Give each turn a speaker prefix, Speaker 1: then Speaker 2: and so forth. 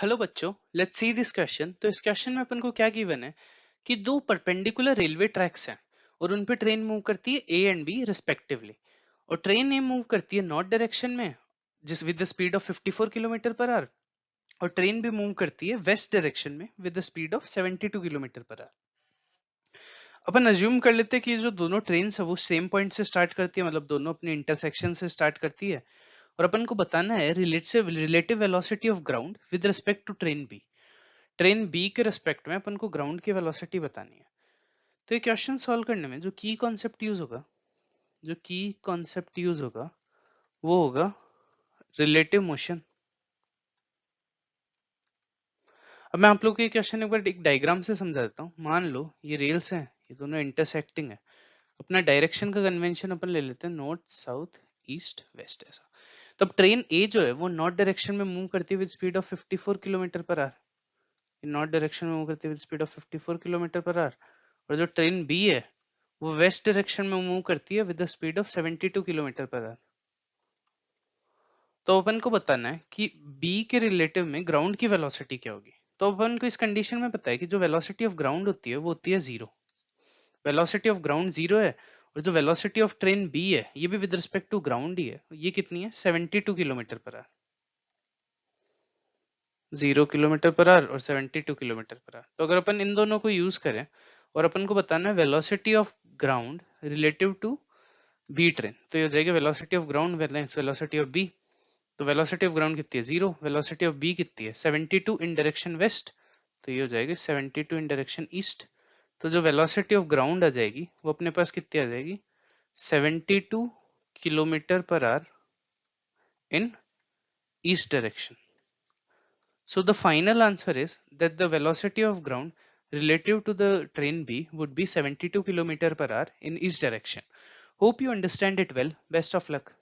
Speaker 1: Hello बच्चों, let's see this question. तो इस क्वेश्चन में अपन को क्या गिवन है कि दो परपेंडिकुलर रेलवे ट्रैक्स हैं और उन पे ट्रेन मूव करती है ए एंड बी रिस्पेक्टिवली। और ट्रेन ए मूव करती है नॉर्थ डायरेक्शन में जिस with the speed of 54 kilometre per hour, और ट्रेन भी मूव करती है वेस्ट डायरेक्शन में with the speed of 72 kilometre per hour. Upon assume कर लेते हैं कि जो दोनों ट्रेन है वो सेम पॉइंट से स्टार्ट करती है, मतलब दोनों अपने इंटरसेक्शन से स्टार्ट करती है। और अपन को बताना है relative velocity of ground with respect to train B. Train B के रिस्पेक्ट में अपन को ग्राउंड की वेलोसिटी बतानी है। तो ये क्वेश्चन सॉल्व करने में जो की कॉन्सेप्ट यूज होगा, वो होगा रिलेटिव मोशन। अब मैं आप लोग को ये क्वेश्चन एक बार एक डायग्राम से समझा देता हूँ। मान लो ये रेल्स हैं, ये दोनों इंटरसेक्टिंग है। अपना डायरेक्शन का कन्वेंशन अपन ले लेते हैं नॉर्थ साउथ ईस्ट वेस्ट ऐसा। तो अब ट्रेन ए जो है वो नॉर्थ डायरेक्शन में मूव करती है with speed of 54 kilometre per hour. North direction में मूव करती है with speed of 54 kilometre per hour. और जो ट्रेन बी है वो वेस्ट डायरेक्शन में मूव करती है with the speed of 72 kilometre per hour. तो अपन को बताना है कि बी के रिलेटिव में ग्राउंड की वेलोसिटी क्या होगी। तो अपन को इस कंडीशन में पता है कि जो वेलोसिटी ऑफ ग्राउंड होती है वो होती है zero. Velocity of ground zero है, और जो वेलोसिटी ऑफ ट्रेन बी है ये भी विद रिस्पेक्ट टू ग्राउंड ही है। ये कितनी है? 72 kilometre per hour. 0 kilometre per hour और 72 किलोमीटर पर आवर। तो अगर अपन इन दोनों को यूज करें और अपन को बताना है velocity of ground relative to B train, तो ये हो जाएगी velocity of ground velocity of B. तो वेलोसिटी ऑफ ग्राउंड कितनी है? जीरो। वेलोसिटी ऑफ बी कितनी है? 72 इन डायरेक्शन वेस्ट, तो ये हो जाएगी 72 इन डायरेक्शन ईस्ट। तो जो वेलोसिटी ऑफ ग्राउंड आ जाएगी वो अपने पास कितनी आ जाएगी? 72 kilometre per hour in east direction. So the final answer is that the velocity of ground relative to the train B would be 72 km per hour in each direction. Hope you understand it well. Best of luck.